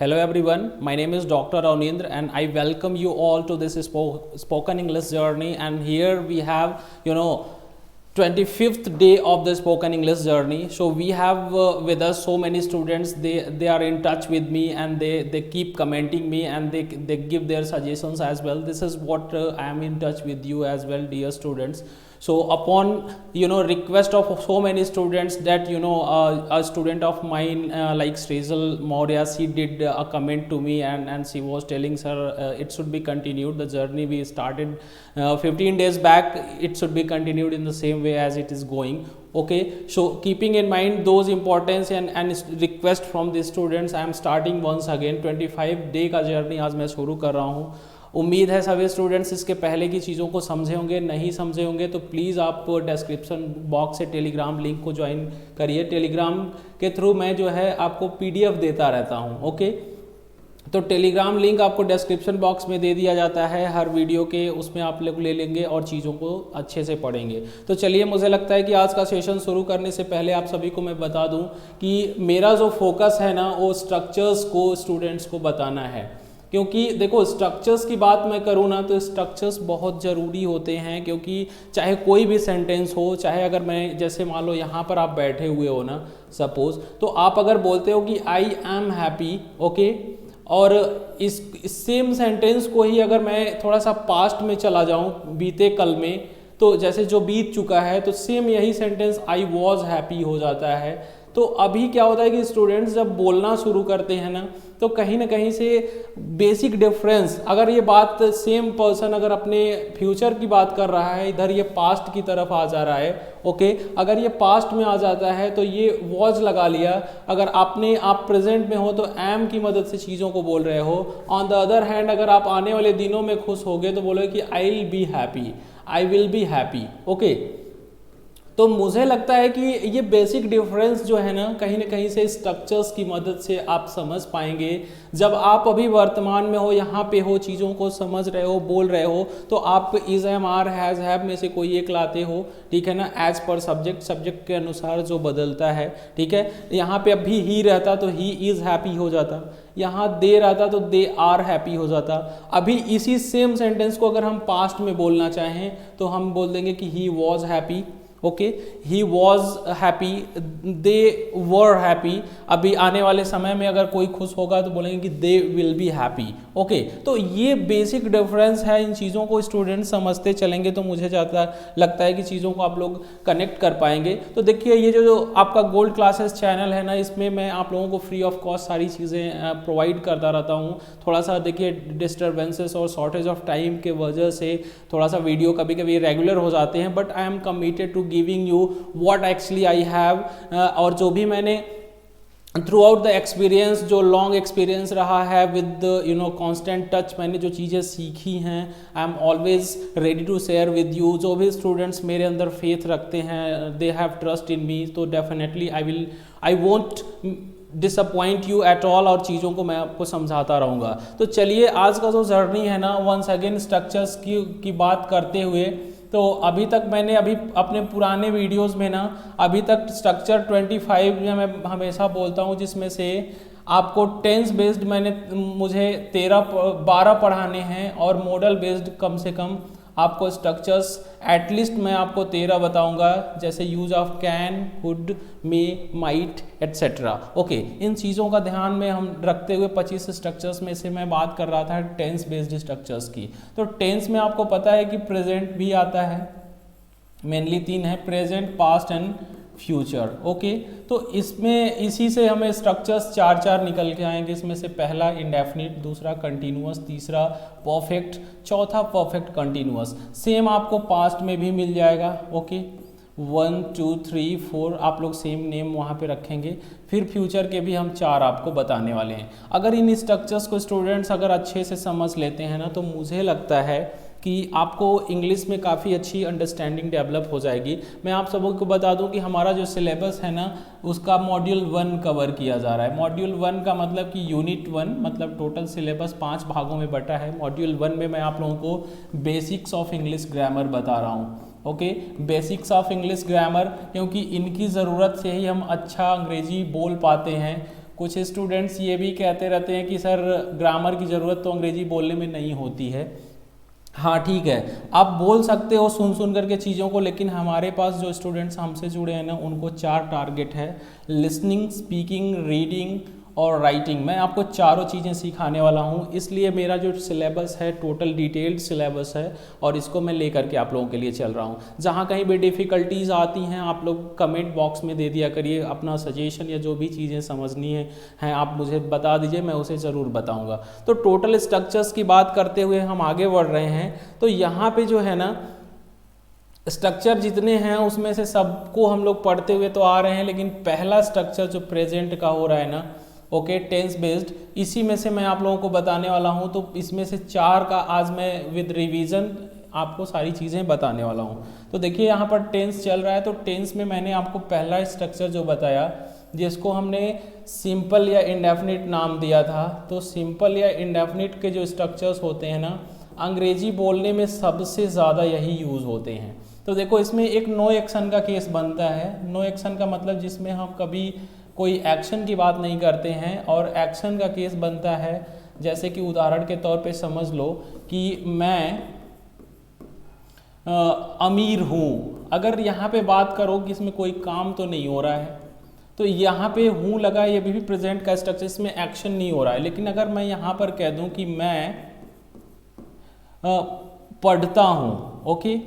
Hello everyone, my name is Dr. Aunindra and I welcome you all to this spoken English journey. And here we have 25th day of the spoken English journey. So we have with us so many students. They are in touch with me and they keep commenting me and they give their suggestions as well. This is what I am in touch with you as well, dear students. So upon request of so many students that a student of mine like Srijal Maurya, she did a comment to me and she was telling, sir, it should be continued. The journey we started 15 days back, it should be continued in the same way as it is going. Okay, so keeping in mind those importance and request from the students, I am starting once again 25 day का journey आज मैं शुरू कर रहा हूँ. उम्मीद है सभी स्टूडेंट्स इसके पहले की चीज़ों को समझे होंगे. नहीं समझे होंगे तो प्लीज़ आप डिस्क्रिप्शन बॉक्स से टेलीग्राम लिंक को ज्वाइन करिए. टेलीग्राम के थ्रू मैं जो है आपको पीडीएफ देता रहता हूं. ओके, तो टेलीग्राम लिंक आपको डिस्क्रिप्शन बॉक्स में दे दिया जाता है हर वीडियो के. उसमें आप लोग ले लेंगे और चीज़ों को अच्छे से पढ़ेंगे. तो चलिए, मुझे लगता है कि आज का सेशन शुरू करने से पहले आप सभी को मैं बता दूं कि मेरा जो फोकस है ना, वो स्ट्रक्चर्स को स्टूडेंट्स को बताना है. क्योंकि देखो, स्ट्रक्चर्स की बात मैं करूँ ना तो स्ट्रक्चर्स बहुत ज़रूरी होते हैं. क्योंकि चाहे कोई भी सेंटेंस हो, चाहे अगर मैं जैसे मान लो यहाँ पर आप बैठे हुए हो ना सपोज, तो आप अगर बोलते हो कि आई एम हैप्पी, ओके, और इस सेम सेंटेंस को ही अगर मैं थोड़ा सा पास्ट में चला जाऊँ, बीते कल में, तो जैसे जो बीत चुका है, तो सेम यही सेंटेंस आई वॉज हैप्पी हो जाता है. तो अभी क्या होता है कि स्टूडेंट्स जब बोलना शुरू करते हैं ना, तो कहीं ना कहीं से बेसिक डिफरेंस, अगर ये बात सेम पर्सन अगर अपने फ्यूचर की बात कर रहा है, इधर ये पास्ट की तरफ आ जा रहा है. ओके, अगर ये पास्ट में आ जाता है तो ये वॉज लगा लिया. अगर आप प्रेजेंट में हो तो एम की मदद से चीज़ों को बोल रहे हो. ऑन द अदर हैंड, अगर आप आने वाले दिनों में खुश होगे तो बोलोगे कि I will be happy, I will be happy. Okay, तो मुझे लगता है कि ये बेसिक डिफरेंस जो है ना कहीं से स्ट्रक्चर्स की मदद से आप समझ पाएंगे. जब आप अभी वर्तमान में हो, यहाँ पे हो, चीज़ों को समझ रहे हो, बोल रहे हो, तो आप is, am, are, has, have में से कोई एक लाते हो. ठीक है ना, एज पर सब्जेक्ट के अनुसार जो बदलता है. ठीक है, यहाँ पे अभी ही रहता तो ही इज़ हैप्पी हो जाता, यहाँ दे रहता तो दे आर हैप्पी हो जाता. अभी इसी सेम सेंटेंस को अगर हम पास्ट में बोलना चाहें तो हम बोल देंगे कि he was happy. Okay, he was happy, they were happy. अभी आने वाले समय में अगर कोई खुश होगा तो बोलेंगे कि they will be happy. Okay, तो ये बेसिक डिफरेंस है. इन चीज़ों को स्टूडेंट समझते चलेंगे तो मुझे ज़्यादा लगता है कि चीज़ों को आप लोग कनेक्ट कर पाएंगे. तो देखिए, ये जो आपका गोल्ड क्लासेस चैनल है ना, इसमें मैं आप लोगों को फ्री ऑफ कॉस्ट सारी चीज़ें प्रोवाइड करता रहता हूँ. थोड़ा सा देखिए, डिस्टर्बेंसेस और शॉर्टेज ऑफ टाइम के वजह से थोड़ा सा वीडियो कभी कभी रेगुलर हो जाते हैं, but I am committed to giving you what actually I have. और जो भी मैंने थ्रू आउट द एक्सपीरियंस, जो लॉन्ग एक्सपीरियंस रहा है विद कांस्टेंट टच, मैंने जो चीज़ें सीखी हैं, I am always ready to share with you. जो भी स्टूडेंट्स मेरे अंदर फेथ रखते हैं, दे हैव ट्रस्ट इन मी, तो definitely I won't disappoint you at all, और चीज़ों को मैं आपको समझाता रहूँगा. तो चलिए, आज का जो जर्नी है ना, वंस अगेन स्ट्रक्चर्स की बात करते हुए, तो अभी तक मैंने अपने पुराने वीडियोस में ना अभी तक स्ट्रक्चर 25 में मैं हमेशा बोलता हूँ, जिसमें से आपको टेंस बेस्ड मुझे 12 पढ़ाने हैं और मॉडल बेस्ड कम से कम आपको स्ट्रक्चर्स एटलीस्ट मैं आपको 13 बताऊंगा, जैसे use of can, could, may, might etcetera. Okay, इन चीज़ों का ध्यान में हम रखते हुए 25 स्ट्रक्चर्स में से मैं बात कर रहा था टेंस बेस्ड स्ट्रक्चर्स की. तो टेंस में आपको पता है कि प्रेजेंट भी आता है, मेनली 3 है, present, past and future. Okay, तो इसमें इसी से हमें स्ट्रक्चर्स 4 निकल के आएंगे. इसमें से पहला इंडेफिनिट, दूसरा कंटिन्यूअस, तीसरा परफेक्ट, चौथा परफेक्ट कंटिन्यूअस. सेम आपको पास्ट में भी मिल जाएगा. ओके, 1 2 3 4 आप लोग सेम नेम वहाँ पे रखेंगे. फिर फ्यूचर के भी हम 4 आपको बताने वाले हैं. अगर इन स्ट्रक्चर्स को स्टूडेंट्स अगर अच्छे से समझ लेते हैं ना, तो मुझे लगता है कि आपको इंग्लिश में काफ़ी अच्छी अंडरस्टैंडिंग डेवलप हो जाएगी. मैं आप सबों को बता दूं कि हमारा जो सिलेबस है ना, उसका मॉड्यूल 1 कवर किया जा रहा है. मॉड्यूल 1 का मतलब कि यूनिट 1, मतलब टोटल सिलेबस 5 भागों में बटा है. मॉड्यूल 1 में मैं आप लोगों को बेसिक्स ऑफ इंग्लिश ग्रामर बता रहा हूँ. Okay, basics of English grammar, क्योंकि इनकी ज़रूरत से ही हम अच्छा अंग्रेजी बोल पाते हैं. कुछ स्टूडेंट्स ये भी कहते रहते हैं कि सर ग्रामर की ज़रूरत तो अंग्रेजी बोलने में नहीं होती है। हाँ ठीक है, आप बोल सकते हो सुन सुन करके चीज़ों को, लेकिन हमारे पास जो स्टूडेंट्स हमसे जुड़े हैं ना, उनको 4 टारगेट है, लिसनिंग, स्पीकिंग, रीडिंग और राइटिंग। मैं आपको चारों चीज़ें सिखाने वाला हूँ, इसलिए मेरा जो सिलेबस है टोटल डिटेल्ड सिलेबस है और इसको मैं लेकर के आप लोगों के लिए चल रहा हूँ। जहाँ कहीं भी डिफ़िकल्टीज़ आती हैं आप लोग कमेंट बॉक्स में दे दिया करिए, अपना सजेशन या जो भी चीज़ें समझनी हैं आप मुझे बता दीजिए, मैं उसे ज़रूर बताऊँगा। तो टोटल स्ट्रक्चर्स की बात करते हुए हम आगे बढ़ रहे हैं। तो यहाँ पर जो है ना स्ट्रक्चर जितने हैं उसमें से सबको हम लोग पढ़ते हुए तो आ रहे हैं, लेकिन पहला स्ट्रक्चर जो प्रेजेंट का हो रहा है ना, ओके, टेंस बेस्ड, इसी में से मैं आप लोगों को बताने वाला हूं। तो इसमें से 4 का आज मैं विद रिवीजन आपको सारी चीज़ें बताने वाला हूं। तो देखिए यहाँ पर टेंस चल रहा है, तो टेंस में मैंने आपको पहला स्ट्रक्चर जो बताया जिसको हमने सिंपल या इंडेफिनिट नाम दिया था। तो सिंपल या इंडेफिनिट के जो स्ट्रक्चर्स होते हैं ना, अंग्रेजी बोलने में सबसे ज़्यादा यही यूज़ होते हैं। तो देखो इसमें एक नो एक्शन का केस बनता है। नो एक्शन का मतलब जिसमें हम कभी कोई एक्शन की बात नहीं करते हैं, और एक्शन का केस बनता है जैसे कि उदाहरण के तौर पे समझ लो कि मैं अमीर हूँ। अगर यहाँ पे बात करो कि इसमें कोई काम तो नहीं हो रहा है, तो यहाँ पे हूँ लगा, ये भी प्रेजेंट का स्ट्रक्चर, इसमें एक्शन नहीं हो रहा है। लेकिन अगर मैं यहाँ पर कह दूँ कि मैं पढ़ता हूँ, ओके,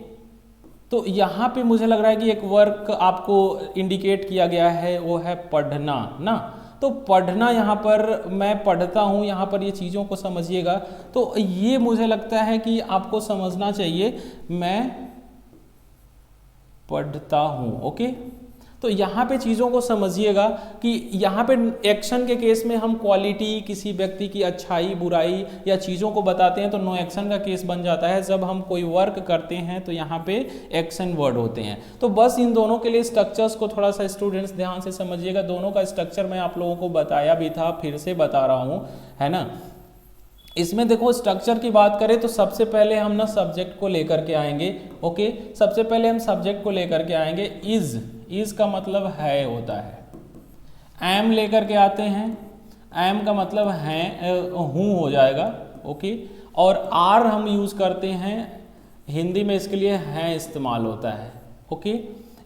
तो यहाँ पे मुझे लग रहा है कि एक वर्क आपको इंडिकेट किया गया है, वो है पढ़ना ना। तो पढ़ना, यहाँ पर मैं पढ़ता हूँ, यहाँ पर ये चीज़ों को समझिएगा। तो ये मुझे लगता है कि आपको समझना चाहिए, मैं पढ़ता हूँ, ओके। तो यहाँ पे चीज़ों को समझिएगा कि यहाँ पे एक्शन के केस में हम क्वालिटी, किसी व्यक्ति की अच्छाई बुराई या चीज़ों को बताते हैं, तो नो एक्शन का केस बन जाता है। जब हम कोई वर्क करते हैं तो यहाँ पे एक्शन वर्ड होते हैं। तो बस इन दोनों के लिए स्ट्रक्चर्स को थोड़ा सा स्टूडेंट्स ध्यान से समझिएगा। दोनों का स्ट्रक्चर मैं आप लोगों को बताया भी था, फिर से बता रहा हूँ, है ना। इसमें देखो स्ट्रक्चर की बात करें तो सबसे पहले हम ना सब्जेक्ट को लेकर के आएंगे, ओके। सबसे पहले हम सब्जेक्ट को लेकर के आएंगे। इज का मतलब है होता है। एम लेकर के आते हैं, एम का मतलब है हूँ हो जाएगा, ओके। और आर हम यूज़ करते हैं हिंदी में, इसके लिए है इस्तेमाल होता है, ओके।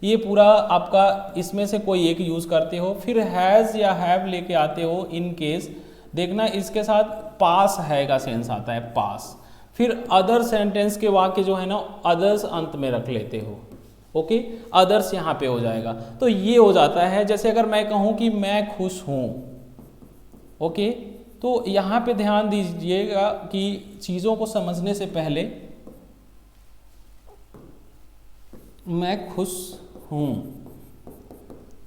ये पूरा आपका इसमें से कोई एक यूज़ करते हो। फिर हैज़ या हैव लेके आते हो इन केस। देखना इसके साथ पास है का सेंस आता है, पास। फिर अदर सेंटेंस के वाक्य जो है ना, अदर्स अंत में रख लेते हो, ओके। अदर्स यहाँ पे हो जाएगा। तो ये हो जाता है, जैसे अगर मैं कहूँ कि मैं खुश हूँ, ओके, तो यहाँ पे ध्यान दीजिएगा कि चीज़ों को समझने से पहले मैं खुश हूँ,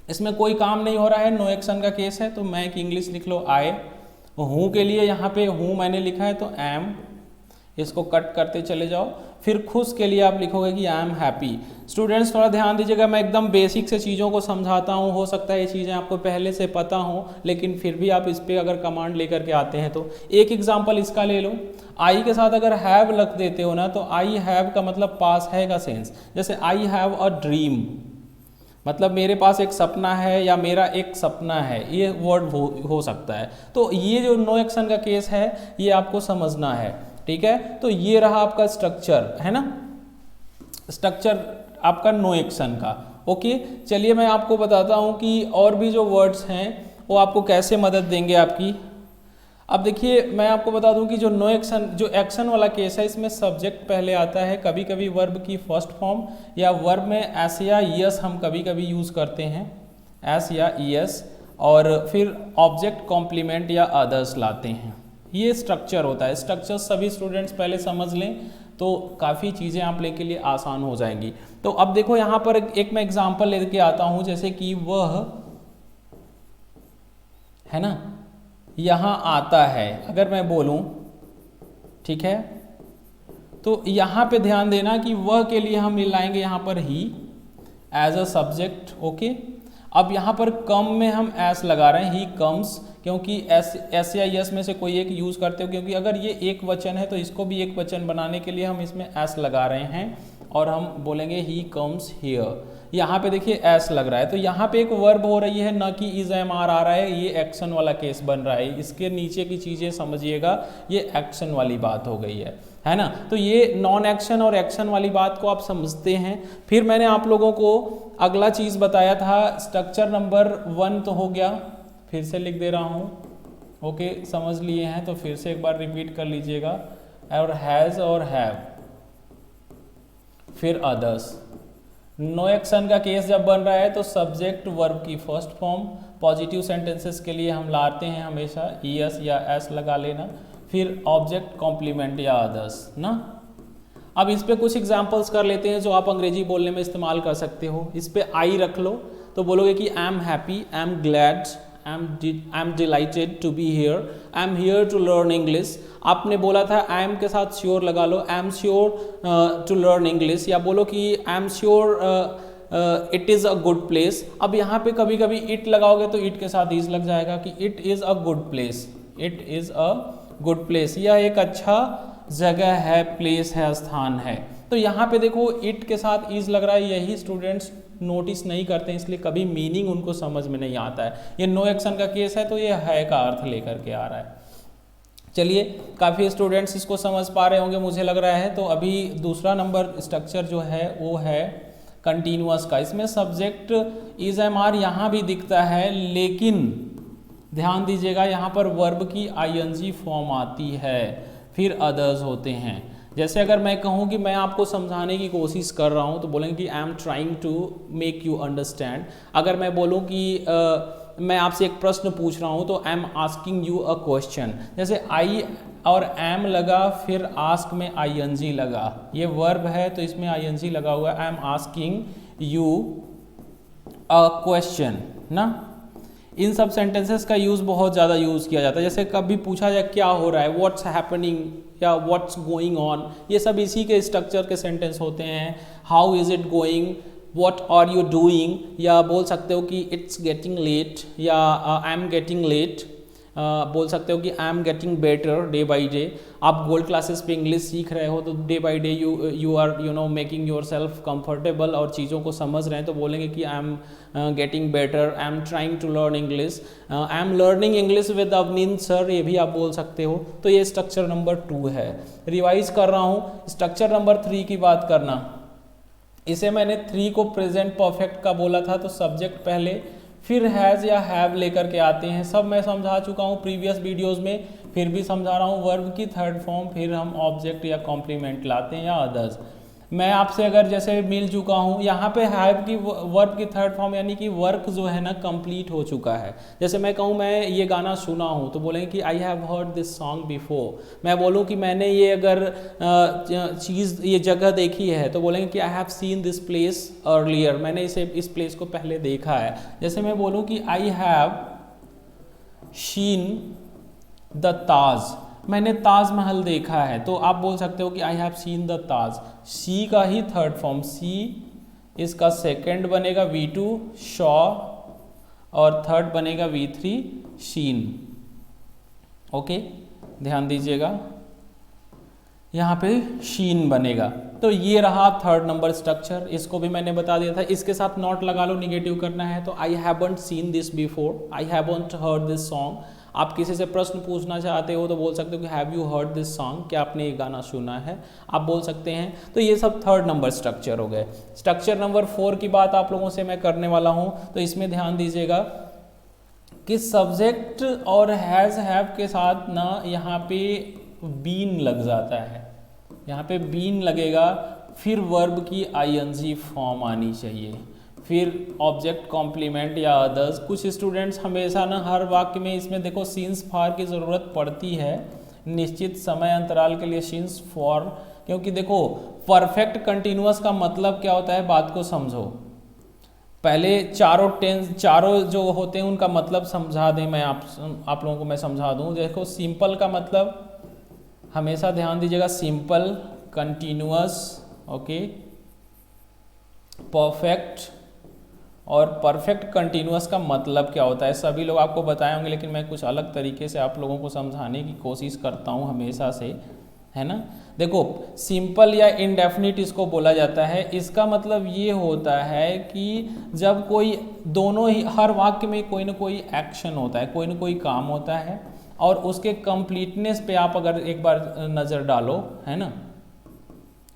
इसमें कोई काम नहीं हो रहा है, नो एक्शन का केस है। तो मैं की इंग्लिश लिख लो आई। हूँ के लिए यहाँ पे हूँ मैंने लिखा है तो एम, इसको कट करते चले जाओ। फिर खुश के लिए आप लिखोगे कि आई एम हैप्पी। स्टूडेंट्स थोड़ा ध्यान दीजिएगा, मैं एकदम बेसिक से चीज़ों को समझाता हूँ। हो सकता है ये चीज़ें आपको पहले से पता हो, लेकिन फिर भी आप इस पर अगर कमांड लेकर के आते हैं तो एक एग्जाम्पल इसका ले लो। आई के साथ अगर हैव लग देते हो ना, तो आई हैव का मतलब पास है का सेंस। जैसे आई हैव अ ड्रीम, मतलब मेरे पास एक सपना है या मेरा एक सपना है, ये वर्ड हो सकता है। तो ये जो नो एक्शन का केस है ये आपको समझना है, ठीक है। तो ये रहा आपका स्ट्रक्चर, है ना, स्ट्रक्चर आपका नो एक्शन का, ओके। चलिए मैं आपको बताता हूँ कि और भी जो वर्ड्स हैं वो आपको कैसे मदद देंगे आपकी। अब देखिए मैं आपको बता दूं कि जो नो एक्शन, जो एक्शन वाला केस है, इसमें सब्जेक्ट पहले आता है, कभी कभी वर्ब की फर्स्ट फॉर्म, या वर्ब में एस या ईएस हम कभी कभी यूज़ करते हैं, एस या ईएस, और फिर ऑब्जेक्ट कॉम्प्लीमेंट या अदर्स लाते हैं। ये स्ट्रक्चर होता है। स्ट्रक्चर सभी स्टूडेंट्स पहले समझ लें तो काफ़ी चीज़ें आप लेके के लिए आसान हो जाएंगी। तो अब देखो यहाँ पर एक मैं एग्जाम्पल लेके आता हूँ, जैसे कि वह, है ना, यहाँ आता है, अगर मैं बोलूँ, ठीक है। तो यहाँ पे ध्यान देना कि वह के लिए हम लाएंगे यहाँ पर ही एज अ सब्जेक्ट, ओके। अब यहाँ पर कम में हम एस लगा रहे हैं, ही कम्स, क्योंकि एस या यस में से कोई एक यूज़ करते हो, क्योंकि अगर ये एक वचन है तो इसको भी एक वचन बनाने के लिए हम इसमें एस लगा रहे हैं और हम बोलेंगे ही कम्स हियर। यहाँ पे देखिए एस लग रहा है, तो यहाँ पे एक वर्ब हो रही है, ना कि इज एम आर आ रहा है, ये एक्शन वाला केस बन रहा है। इसके नीचे की चीज़ें समझिएगा, ये एक्शन वाली बात हो गई है ना। तो ये नॉन एक्शन और एक्शन वाली बात को आप समझते हैं। फिर मैंने आप लोगों को अगला चीज़ बताया था, स्ट्रक्चर नंबर 1 तो हो गया, फिर से लिख दे रहा हूँ, ओके समझ लिए हैं तो फिर से एक बार रिपीट कर लीजिएगा, और हैज़ और हैव, फिर अदर्स। नो एक्शन का केस जब बन रहा है तो सब्जेक्ट वर्ब की फर्स्ट फॉर्म, पॉजिटिव सेंटेंसेस के लिए हम लाते हैं हमेशा ईएस या एस लगा लेना, फिर ऑब्जेक्ट कॉम्प्लीमेंट या अदर्स ना। अब इस पे कुछ एग्जांपल्स कर लेते हैं जो आप अंग्रेजी बोलने में इस्तेमाल कर सकते हो। इस पे आई रख लो तो बोलोगे कि I am happy, I am glad, I am delighted to be here, I am here to learn English. आपने बोला था आई एम के साथ श्योर लगा लो, I am sure to learn English, या बोलो कि I am sure it is a good place. अब यहाँ पे कभी कभी इट लगाओगे तो इट के साथ इज लग जाएगा कि it is a good place, it is a good place, यह एक अच्छा जगह है, प्लेस है, स्थान है। तो यहाँ पे देखो इट के साथ इज लग रहा है, यही स्टूडेंट्स नोटिस नहीं करते हैं, इसलिए कभी मीनिंग उनको समझ में नहीं आता है। ये नो एक्शन का केस है तो ये है का अर्थ लेकर के आ रहा है। चलिए काफ़ी स्टूडेंट्स इसको समझ पा रहे होंगे मुझे लग रहा है। तो अभी दूसरा नंबर स्ट्रक्चर जो है वो है कंटिन्यूअस का। इसमें सब्जेक्ट इज एम आर यहाँ भी दिखता है, लेकिन ध्यान दीजिएगा यहाँ पर वर्ब की आईएनजी फॉर्म आती है, फिर अदर्स होते हैं। जैसे अगर मैं कहूँ कि मैं आपको समझाने की कोशिश कर रहा हूँ तो बोलेंगे कि I am trying to make you understand. अगर मैं बोलूँ कि मैं आपसे एक प्रश्न पूछ रहा हूँ तो I am asking you a question. जैसे आई और एम लगा, फिर आस्क में आईएनजी लगा, ये वर्ब है तो इसमें आईएनजी लगा हुआ है, I am asking you a question ना। इन सब सेंटेंसेस का यूज़ बहुत ज़्यादा यूज़ किया जाता है। जैसे कभी पूछा जाए क्या हो रहा है, व्हाट्स हैपनिंग या व्हाट्स गोइंग ऑन, ये सब इसी के स्ट्रक्चर के सेंटेंस होते हैं। How is it going, what are you doing, या बोल सकते हो कि इट्स गेटिंग लेट, या आई एम गेटिंग लेट, बोल सकते हो कि I am getting better day by day. आप गोल्ड क्लासेस पे इंग्लिश सीख रहे हो तो day by day you are making yourself comfortable और चीज़ों को समझ रहे हैं तो बोलेंगे कि I am getting better, I am trying to learn English, I am learning English with Avneen sir, ये भी आप बोल सकते हो। तो ये स्ट्रक्चर नंबर 2 है। रिवाइज कर रहा हूँ, स्ट्रक्चर नंबर 3 की बात करना। इसे मैंने 3 को प्रेजेंट परफेक्ट का बोला था, तो सब्जेक्ट पहले, फिर हैज़ या हैव लेकर के आते हैं। सब मैं समझा चुका हूँ प्रीवियस वीडियोस में, फिर भी समझा रहा हूँ। वर्ब की थर्ड फॉर्म, फिर हम ऑब्जेक्ट या कॉम्प्लीमेंट लाते हैं या अदर्स। मैं आपसे अगर जैसे मिल चुका हूँ, यहाँ पे हैव की वर्ब की थर्ड फॉर्म यानी कि वर्क जो है ना कंप्लीट हो चुका है। जैसे मैं कहूँ मैं ये गाना सुना हूँ तो बोलेंगे कि I have heard this song before. मैं बोलूँ कि मैंने ये अगर चीज़ ये जगह देखी है तो बोलेंगे कि I have seen this place earlier, मैंने इस प्लेस को पहले देखा है। जैसे मैं बोलूँ कि आई हैव शीन द ताज, मैंने ताजमहल देखा है, तो आप बोल सकते हो कि आई हैव सीन द ताज। सी का ही थर्ड फॉर्म, सी इसका सेकंड बनेगा V2 शॉ, और थर्ड बनेगा V3 शीन। ओके ध्यान दीजिएगा, यहाँ पे शीन बनेगा। तो ये रहा थर्ड नंबर स्ट्रक्चर, इसको भी मैंने बता दिया था। इसके साथ नॉट लगा लो, निगेटिव करना है तो I haven't seen this before, I haven't heard this song. आप किसी से प्रश्न पूछना चाहते हो तो बोल सकते हो कि have you heard this song, क्या आपने ये गाना सुना है, आप बोल सकते हैं। तो ये सब थर्ड नंबर स्ट्रक्चर हो गए। स्ट्रक्चर नंबर 4 की बात आप लोगों से मैं करने वाला हूँ, तो इसमें ध्यान दीजिएगा कि सब्जेक्ट और हैज़ हैव के साथ ना यहाँ पे बीन लग जाता है, यहाँ पे बीन लगेगा, फिर वर्ब की आईएनजी फॉर्म आनी चाहिए, फिर ऑब्जेक्ट कॉम्प्लीमेंट या अदर्स। कुछ स्टूडेंट्स हमेशा ना हर वाक्य में इसमें देखो सीन्स फॉर की ज़रूरत पड़ती है, निश्चित समय अंतराल के लिए सीन्स फॉर, क्योंकि देखो परफेक्ट कंटिन्यूअस का मतलब क्या होता है, बात को समझो। पहले चारों जो होते हैं उनका मतलब समझा दें, मैं आप लोगों को मैं समझा दूं। देखो सिंपल का मतलब हमेशा ध्यान दीजिएगा, सिंपल, कंटिन्यूअस, ओके, परफेक्ट। और परफेक्ट कंटिन्यूअस का मतलब क्या होता है सभी लोग आपको बताए होंगे, लेकिन मैं कुछ अलग तरीके से आप लोगों को समझाने की कोशिश करता हूँ हमेशा से। है ना। देखो सिंपल या इंडेफिनिट इसको बोला जाता है। इसका मतलब ये होता है कि जब कोई दोनों ही, हर वाक्य में कोई ना कोई एक्शन होता है, कोई ना कोई काम होता है, और उसके कंप्लीटनेस पे आप अगर एक बार नज़र डालो, है ना,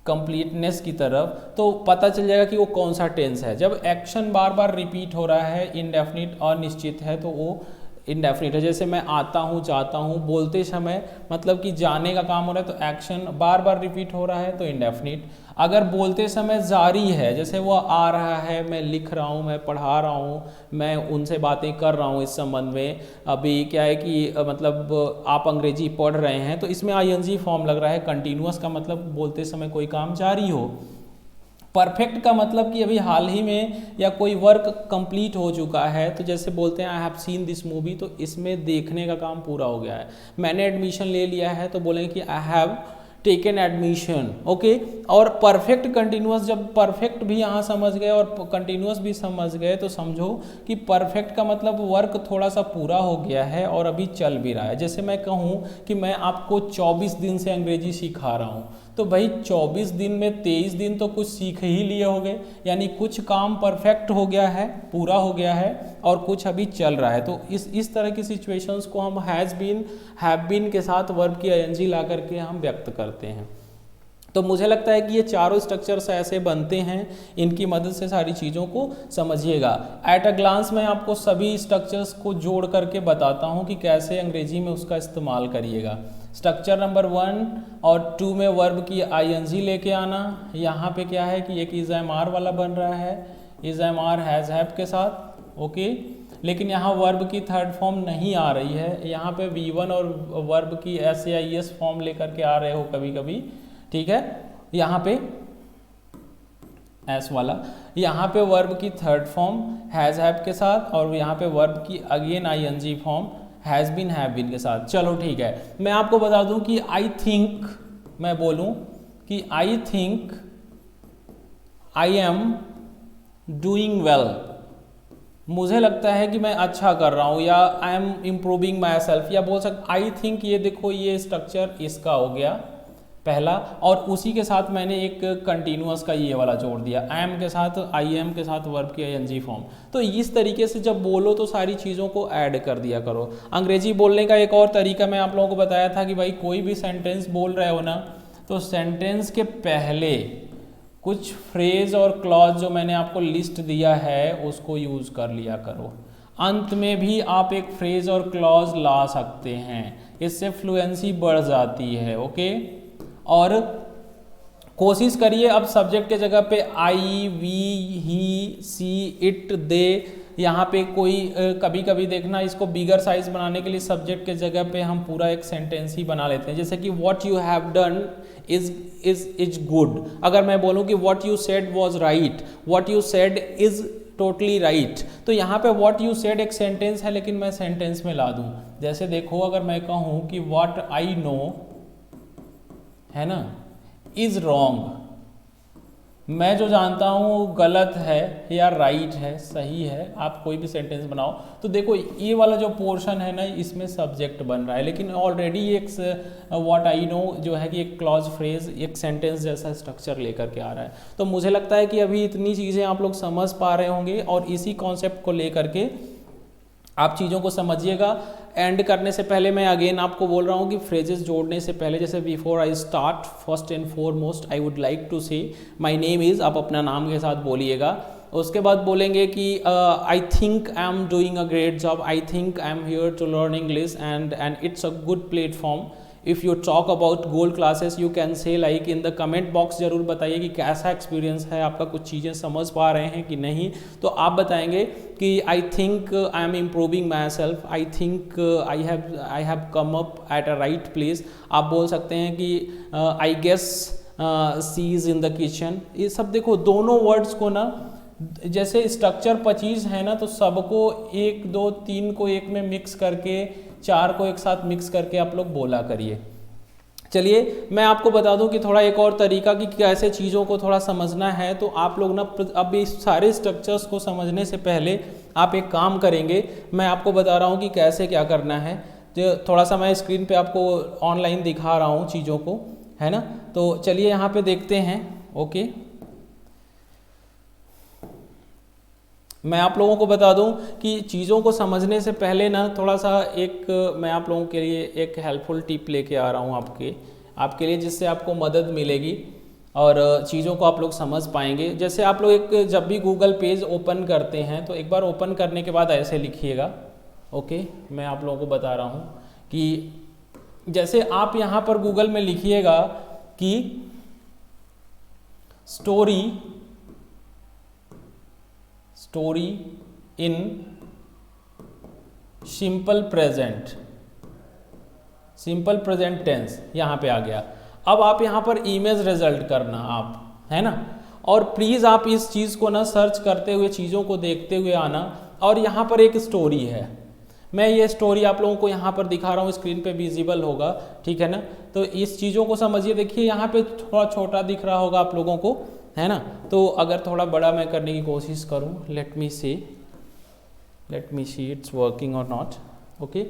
कंप्लीटनेस की तरफ, तो पता चल जाएगा कि वो कौन सा टेंस है। जब एक्शन बार बार रिपीट हो रहा है, इंडेफिनिट अनिश्चित है, तो वो इंडेफिनिट है। जैसे मैं आता हूँ, जाता हूँ, बोलते समय मतलब कि जाने का काम हो रहा है तो एक्शन बार बार रिपीट हो रहा है तो इंडेफिनिट। अगर बोलते समय जारी है, जैसे वो आ रहा है, मैं लिख रहा हूँ, मैं पढ़ा रहा हूँ, मैं उनसे बातें कर रहा हूँ इस संबंध में, अभी क्या है कि मतलब आप अंग्रेजी पढ़ रहे हैं, तो इसमें आईएनजी फॉर्म लग रहा है। कंटिन्यूअस का मतलब बोलते समय कोई काम जारी हो। परफेक्ट का मतलब कि अभी हाल ही में या कोई वर्क कंप्लीट हो चुका है, तो जैसे बोलते हैं I have seen this movie, तो इसमें देखने का काम पूरा हो गया है। मैंने एडमिशन ले लिया है तो बोलेंगे कि I have taken admission, okay. और परफेक्ट कंटिन्यूअस, जब परफेक्ट भी यहाँ समझ गए और कंटिन्यूअस भी समझ गए, तो समझो कि परफेक्ट का मतलब वर्क थोड़ा सा पूरा हो गया है और अभी चल भी रहा है। जैसे मैं कहूँ कि मैं आपको 24 दिन से अंग्रेजी सिखा रहा हूँ, तो भाई 24 दिन में 23 दिन तो कुछ सीख ही लिए होंगे, यानी कुछ काम परफेक्ट हो गया है, पूरा हो गया है, और कुछ अभी चल रहा है। तो इस तरह की सिचुएशंस को हम हैज़ बीन, हैव बीन के साथ वर्ब की आईएनजी ला करके हम व्यक्त करते हैं। तो मुझे लगता है कि ये चारों स्ट्रक्चर्स ऐसे बनते हैं, इनकी मदद से सारी चीज़ों को समझिएगा। एट अ ग्लांस मैं आपको सभी स्ट्रक्चर्स को जोड़ करके बताता हूँ कि कैसे अंग्रेजी में उसका इस्तेमाल करिएगा। स्ट्रक्चर नंबर 1 और 2 में वर्ब की आईएनजी लेके आना। यहाँ पे क्या है कि एक इज एम आर वाला बन रहा है, is am are has have के साथ, ओके। लेकिन यहाँ वर्ब की थर्ड फॉर्म नहीं आ रही है, यहाँ पे V1 और वर्ब की SAIS फॉर्म लेकर के आ रहे हो कभी कभी, ठीक है। यहाँ पे एस वाला, यहाँ पे वर्ब की थर्ड फॉर्म हैज़ हैव के साथ, और यहाँ पे वर्ब की again ING form has been have been के साथ। चलो ठीक है, मैं आपको बता दूं कि आई थिंक, मैं बोलूं कि I think I am doing well, मुझे लगता है कि मैं अच्छा कर रहा हूँ, या आई एम इम्प्रूविंग माई सेल्फ, या बोल सकते आई थिंक। ये देखो ये स्ट्रक्चर इसका हो गया पहला, और उसी के साथ मैंने एक कंटिन्यूअस का ये वाला जोड़ दिया, आई एम के साथ, आई एम के साथ वर्ब की आईएनजी फॉर्म। तो इस तरीके से जब बोलो तो सारी चीज़ों को ऐड कर दिया करो। अंग्रेजी बोलने का एक और तरीका मैं आप लोगों को बताया था कि भाई कोई भी सेंटेंस बोल रहे हो ना, तो सेंटेंस के पहले कुछ फ्रेज और क्लॉज जो मैंने आपको लिस्ट दिया है उसको यूज़ कर लिया करो। अंत में भी आप एक फ्रेज और क्लॉज ला सकते हैं, इससे फ्लुएंसी बढ़ जाती है, ओके। और कोशिश करिए अब सब्जेक्ट के जगह पे आई, वी, ही, सी, इट, दे, यहाँ पे कोई कभी कभी देखना इसको बिगर साइज बनाने के लिए सब्जेक्ट के जगह पे हम पूरा एक सेंटेंस ही बना लेते हैं। जैसे कि what you have done is good, अगर मैं बोलूँ कि what you said was right, what you said is totally right, तो यहाँ पे व्हाट यू सेड एक सेंटेंस है, लेकिन मैं सेंटेंस में ला दूँ। जैसे देखो अगर मैं कहूँ कि व्हाट आई नो, है ना, इज रॉन्ग, मैं जो जानता हूँ गलत है या राइट है, सही है, आप कोई भी सेंटेंस बनाओ। तो देखो ये वाला जो पोर्शन है ना, इसमें सब्जेक्ट बन रहा है, लेकिन ऑलरेडी एक व्हाट आई नो जो है कि एक क्लॉज फ्रेज, एक सेंटेंस जैसा स्ट्रक्चर लेकर के आ रहा है। तो मुझे लगता है कि अभी इतनी चीज़ें आप लोग समझ पा रहे होंगे, और इसी कॉन्सेप्ट को लेकर के आप चीज़ों को समझिएगा। एंड करने से पहले मैं अगेन आपको बोल रहा हूँ कि फ्रेजेस जोड़ने से पहले, जैसे before I start, first and foremost I would like to say my name is, आप अपना नाम के साथ बोलिएगा। उसके बाद बोलेंगे कि I think I am doing a great job, I think I am here to learn English and it's a good platform. If you talk about gold classes you can say like in the comment box, जरूर बताइए कि कैसा experience है आपका, कुछ चीज़ें समझ पा रहे हैं कि नहीं। तो आप बताएंगे कि I think I am improving myself, I think I have come up at a right place. आप बोल सकते हैं कि I guess she is in the kitchen. ये सब देखो दोनों वर्ड्स को ना, जैसे स्ट्रक्चर 25 है ना, तो सबको 1, 2, 3 को एक में मिक्स करके, 4 को एक साथ मिक्स करके आप लोग बोला करिए। चलिए मैं आपको बता दूं कि थोड़ा एक और तरीका कि कैसे चीज़ों को थोड़ा समझना है। तो आप लोग ना अब इस सारे स्ट्रक्चर्स को समझने से पहले आप एक काम करेंगे, मैं आपको बता रहा हूं कि कैसे क्या करना है। तो थोड़ा सा मैं स्क्रीन पे आपको ऑनलाइन दिखा रहा हूं चीज़ों को। है ना। तो चलिए यहाँ पे देखते हैं। ओके, मैं आप लोगों को बता दूं कि चीज़ों को समझने से पहले ना थोड़ा सा मैं आप लोगों के लिए एक हेल्पफुल टिप लेके आ रहा हूं आपके लिए, जिससे आपको मदद मिलेगी और चीज़ों को आप लोग समझ पाएंगे। जैसे आप लोग जब भी गूगल पेज ओपन करते हैं तो एक बार ओपन करने के बाद ऐसे लिखिएगा। ओके, मैं आप लोगों को बता रहा हूँ कि जैसे आप यहाँ पर गूगल में लिखिएगा कि story in simple present tense, यहाँ पे आ गया। अब आप यहाँ पर इमेज रिजल्ट करना आप, है ना, और प्लीज़ आप इस चीज़ को ना सर्च करते हुए, चीज़ों को देखते हुए आना। और यहाँ पर एक स्टोरी है, मैं ये स्टोरी आप लोगों को यहाँ पर दिखा रहा हूँ, स्क्रीन पे विजिबल होगा, ठीक है ना। तो इस चीज़ों को समझिए। देखिए यहाँ पे थोड़ा छोटा दिख रहा होगा आप लोगों को, है ना। तो अगर थोड़ा बड़ा मैं करने की कोशिश करूँ, let me see it's working और नॉट। ओके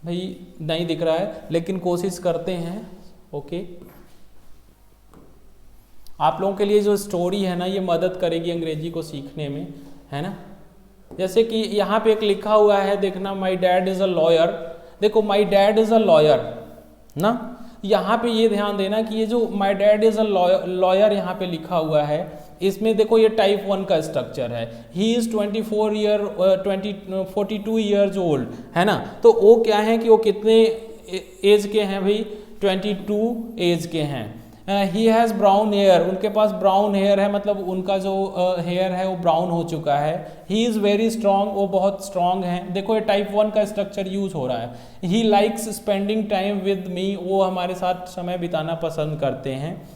भाई, नहीं दिख रहा है लेकिन कोशिश करते हैं। ओके, आप लोगों के लिए जो स्टोरी है ना ये मदद करेगी अंग्रेजी को सीखने में, है ना। जैसे कि यहाँ पे एक लिखा हुआ है, देखना, my dad is a lawyer. देखो, my dad is a lawyer ना, यहाँ पे ये ध्यान देना कि ये जो my dad is a lawyer यहाँ पे लिखा हुआ है, इसमें देखो ये टाइप 1 का स्ट्रक्चर है। ही इज़ 42 ईयर्स ओल्ड, है ना। तो वो क्या है कि वो कितने एज के हैं भाई, 22 एज के हैं। ही हैज़ ब्राउन हेयर, उनके पास ब्राउन हेयर है, मतलब उनका जो हेयर है वो ब्राउन हो चुका है। ही इज़ वेरी स्ट्रॉन्ग, वो बहुत स्ट्रॉन्ग हैं। देखो ये टाइप 1 का स्ट्रक्चर यूज हो रहा है। He likes spending time with me, वो हमारे साथ समय बिताना पसंद करते हैं।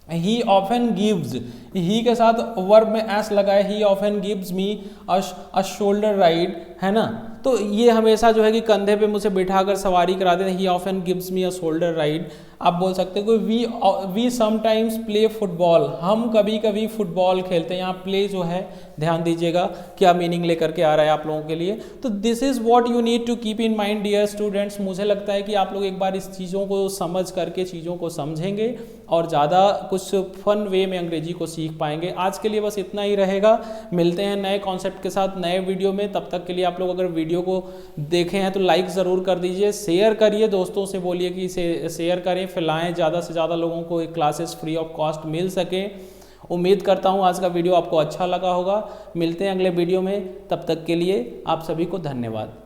ही ऑफन गिव्स, ही के साथ वर्ब में एस लगा है, ही ऑफन गिव्स मी अ शोल्डर राइड, है ना। तो ये हमेशा जो है कि कंधे पे मुझे बिठाकर सवारी करा देते हैं। ही ऑफन गिव्स मी अ शोल्डर राइड। आप बोल सकते हो कि वी समटाइम्स प्ले फुटबॉल, हम कभी कभी फुटबॉल खेलते हैं। यहाँ प्ले जो है ध्यान दीजिएगा क्या मीनिंग लेकर के आ रहा है आप लोगों के लिए। तो this is what you need to keep in mind dear students. मुझे लगता है कि आप लोग एक बार इस चीज़ों को समझ करके चीज़ों को समझेंगे और ज़्यादा कुछ फन वे में अंग्रेजी को सीख पाएंगे। आज के लिए बस इतना ही रहेगा। मिलते हैं नए कॉन्सेप्ट के साथ नए वीडियो में। तब तक के लिए आप लोग अगर वीडियो को देखे हैं तो लाइक ज़रूर कर दीजिए, शेयर करिए, दोस्तों से बोलिए कि इसे शेयर करें, फैलाएं, ज़्यादा से ज़्यादा लोगों को क्लासेस फ्री ऑफ कॉस्ट मिल सके। उम्मीद करता हूँ आज का वीडियो आपको अच्छा लगा होगा। मिलते हैं अगले वीडियो में, तब तक के लिए आप सभी को धन्यवाद।